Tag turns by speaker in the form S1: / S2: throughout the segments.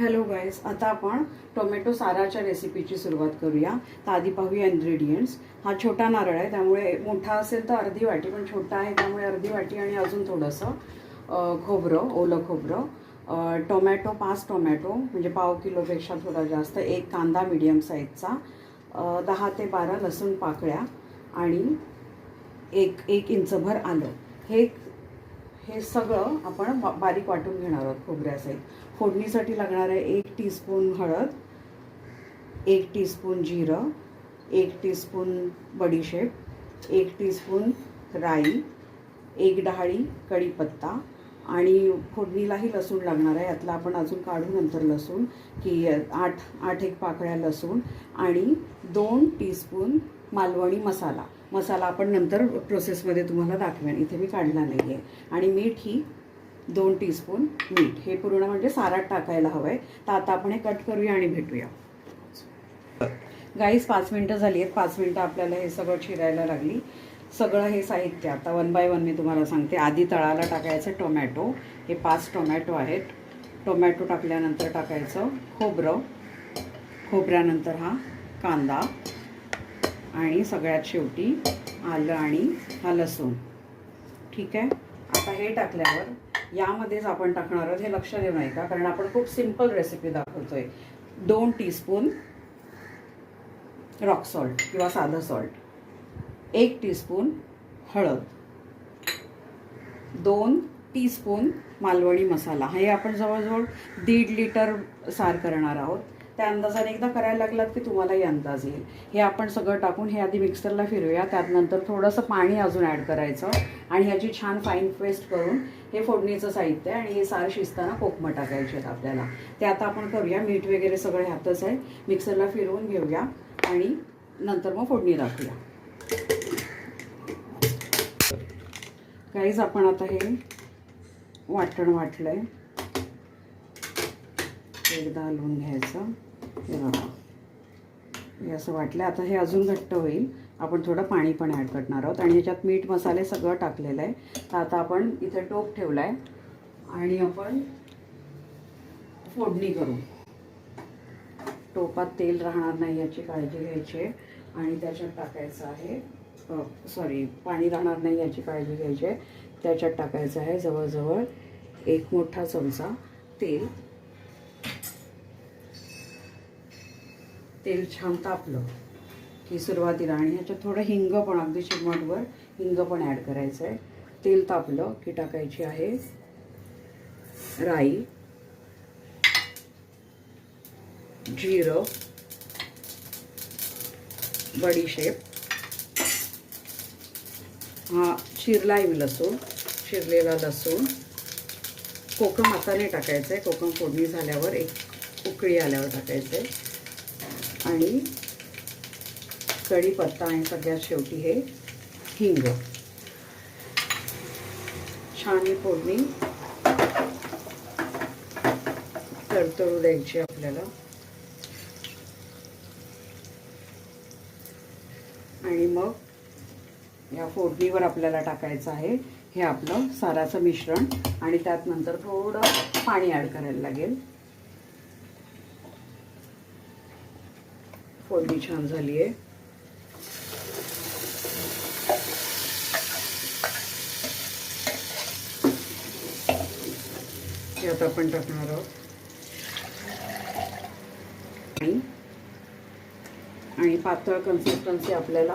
S1: Hello guys, आता आपण tomato साराच्या रेसिपीची सुरुवात करूया. तर आधी पाहूया इन्ग्रेडियंट्स. हा छोटा नारळ आहे, त्यामुळे मोठा असेल तर अर्धी वाटी, पण छोटा आहे त्यामुळे अर्धी वाटी आणि अजून थोडंसं खोबरं, ओलं खोबरं, टोमॅटो 5 टोमॅटो म्हणजे पाव किलोपेक्षा थोडा जास्त, एक कांदा मीडियम साईजचा, 10 ते 12 लसूण पाकळ्या आणि एक इंचभर आलं. हे सगळं आपण बारीक वाटून घेणार आहोत खोबऱ्यासहित. फोडणीसाठी लागणार आहे 1 टीस्पून हळद, 1 टीस्पून जिरं, 1 टीस्पून बडीशेप, 1 टीस्पून राई, 1 डहाळी कढीपत्ता आणि फोडणीलाही लसूण लागणार आहे. यातला आपण अजून काढू नंतर लसूण, की 8 एक पाकळ्या लसूण आणि 2 टीस्पून मालवणी मसाला आपण नंतर प्रोसेसमध्ये तुम्हाला दाखवेन, इथे मी काढला नाही आहे. आणि मीठ ही 2 टीस्पून मीठ, हे पूर्ण म्हणजे सारात टाकायला हवं आहे. तर आता आपण हे कट करूया आणि भेटूया. गाईस 5 मिनटं झाली आहेत. 5 मिनटं आपल्याला हे सगळं चिरायला लागली. सगळं हे साहित्य आता 1 बाय 1 मी तुम्हाला सांगते. आधी तळाला टाकायचं टोमॅटो, हे 5 टोमॅटो आहेत. टोमॅटो टाकल्यानंतर टाकायचं खोबरं, खोबऱ्यानंतर हा कांदा आणि सगळ्यात शेवटी आलं आणि हा लसूण. ठीक आहे. आता हे टाकल्यावर यामध्येच आपण टाकणार आहोत, हे लक्ष देऊ नये का, कारण आपण खूप सिंपल रेसिपी दाखवतोय. 2 टीस्पून रॉक सॉल्ट किंवा साधं सॉल्ट, 1 टीस्पून हळद, 2 टीस्पून मालवणी मसाला. हे आपण जवळजवळ 1.5 लिटर सार करणार आहोत. त्या अंदाजाने एकदा करायला लागलात की तुम्हालाही अंदाज येईल. हे आपण सगळं टाकून हे आधी मिक्सरला फिरूया. त्यानंतर थोडंसं पाणी अजून ॲड करायचं आणि ह्याची छान फाईन पेस्ट करून हे फोडणीचं साहित्य आहे. आणि हे सार शिजताना कोकमं टाकायचे आहेत आपल्याला. ते आता आपण करूया. मीठ वगैरे सगळं ह्यातच आहे. मिक्सरला फिरवून घेऊया आणि नंतर मग फोडणी दाखवूया. गाईज आपण आता हे वाटण वाटलंय, एकदा हलवून घ्यायचं. हे बघा, हे असं वाटलं. आता हे अजून घट्ट होईल. आपण थोडं पाणी पण ॲड करणार आहोत आणि ह्याच्यात मीठ मसाले सगळं टाकलेलं आहे. तर आता आपण इथे टोप ठेवला आहे आणि आपण फोडणी करू. टोपात तेल राहणार नाही याची काळजी घ्यायची आहे आणि त्याच्यात टाकायचं आहे, पाणी राहणार नाही याची काळजी घ्यायची आहे. त्याच्यात टाकायचं आहे जवळजवळ 1 मोठा चमचा तेल. तेल छान तापलं की सुरुवातीला, आणि ह्याच्यात थोडं हिंग पण, अगदी चिमटभर हिंग पण ॲड करायचं आहे. तेल तापलं की टाकायची आहे राई, जिरं, बडीशेप, हा चिरलेला लसूण. कोकम आता नाही टाकायचं आहे, कोकम फोडणी झाल्यावर, एक उकळी आल्यावर टाकायचं आहे. आणि कढीपत्ता आणि सगळ्यात शेवटी हे हिंग. छान ही फोडणी तडतडू द्यायची आपल्याला. आणि मग या फोडणीवर आपल्याला टाकायचं आहे हे आपलं साराचं मिश्रण आणि त्यात नंतर थोडं पाणी ॲड करायला लागेल. फोडणी छान झाली आहे. यात आपण टाकणार आहोत आणि पातळ कन्सिस्टन्सी आपल्याला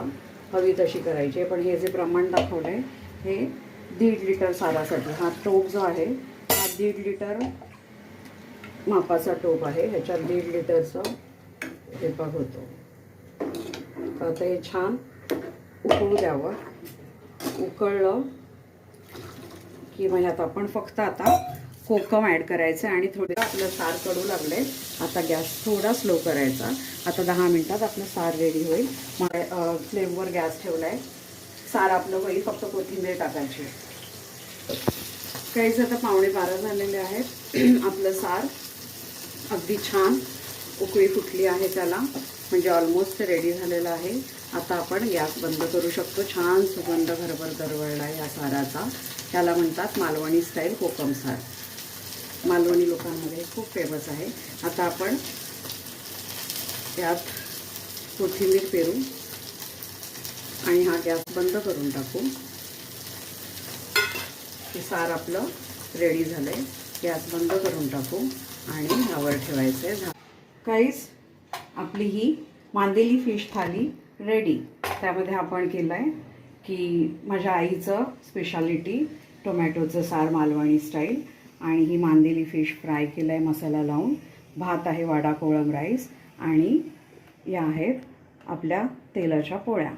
S1: हवी तशी करायची आहे. पण हे जे प्रमाण दाखवलं आहे हे 1.5 लिटर सारासाठी. हा टोप जो आहे हा 1.5 लिटर मापाचा टोप आहे. ह्याच्यात 1.5 लिटरचं हे पाक होतो. तर आता हे छान उकळू द्यावं. उकळलं की मग ह्यात आपण फक्त आता कोकम ॲड करायचं आणि थोडं आपलं सार कडू लागलं आहे. आता गॅस थोडा स्लो करायचा. आता 10 मिनटात आपलं सार रेडी होईल. फ्लेमवर गॅस ठेवला आहे. सार आपलं होईल, फक्त कोथिंबीर टाकायची. काहीच आता 11:15 झालेले आहेत. आपलं सार अगदी छान उकळी फुटली आहे त्याला, म्हणजे ऑलमोस्ट रेडी झालेलं आहे. आता आपण गॅस बंद करू शकतो. छान सुगंध घरभर दरवळला आहे या साराचा. त्याला म्हणतात मालवणी स्टाईल कोकम सार. मालवणी लोकांमध्ये खूप फेमस आहे. आता आपण त्यात कोथिंबीर पेरू आणि हा गॅस बंद करून टाकू. हे सार आपलं रेडी झालंय. गॅस बंद करून टाकू आणि यावर ठेवायचं आहे. काहीच आपली ही मांदेली फिश थाली रेडी. त्यामध्ये आपण केलं आहे की माझ्या आईचं स्पेशालिटी टोमॅटोचं सार मालवणी स्टाईल आणि ही मांदेली फिश फ्राय केलं आहे मसाला लावून. भात आहे वाडा कोळम राईस आणि या आहेत आपल्या तेलाच्या पोळ्या.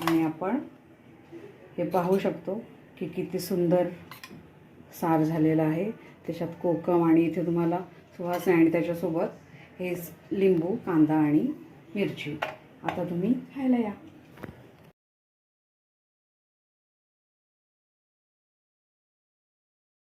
S1: आणि आपण हे पाहू शकतो की किती सुंदर सार झालेला आहे. त्याच्यात कोकम आणि इथे तुम्हाला सुवासना आणि त्याच्यासोबत हे लिंबू, कांदा आणि मिरची. आता तुम्ही खायला या.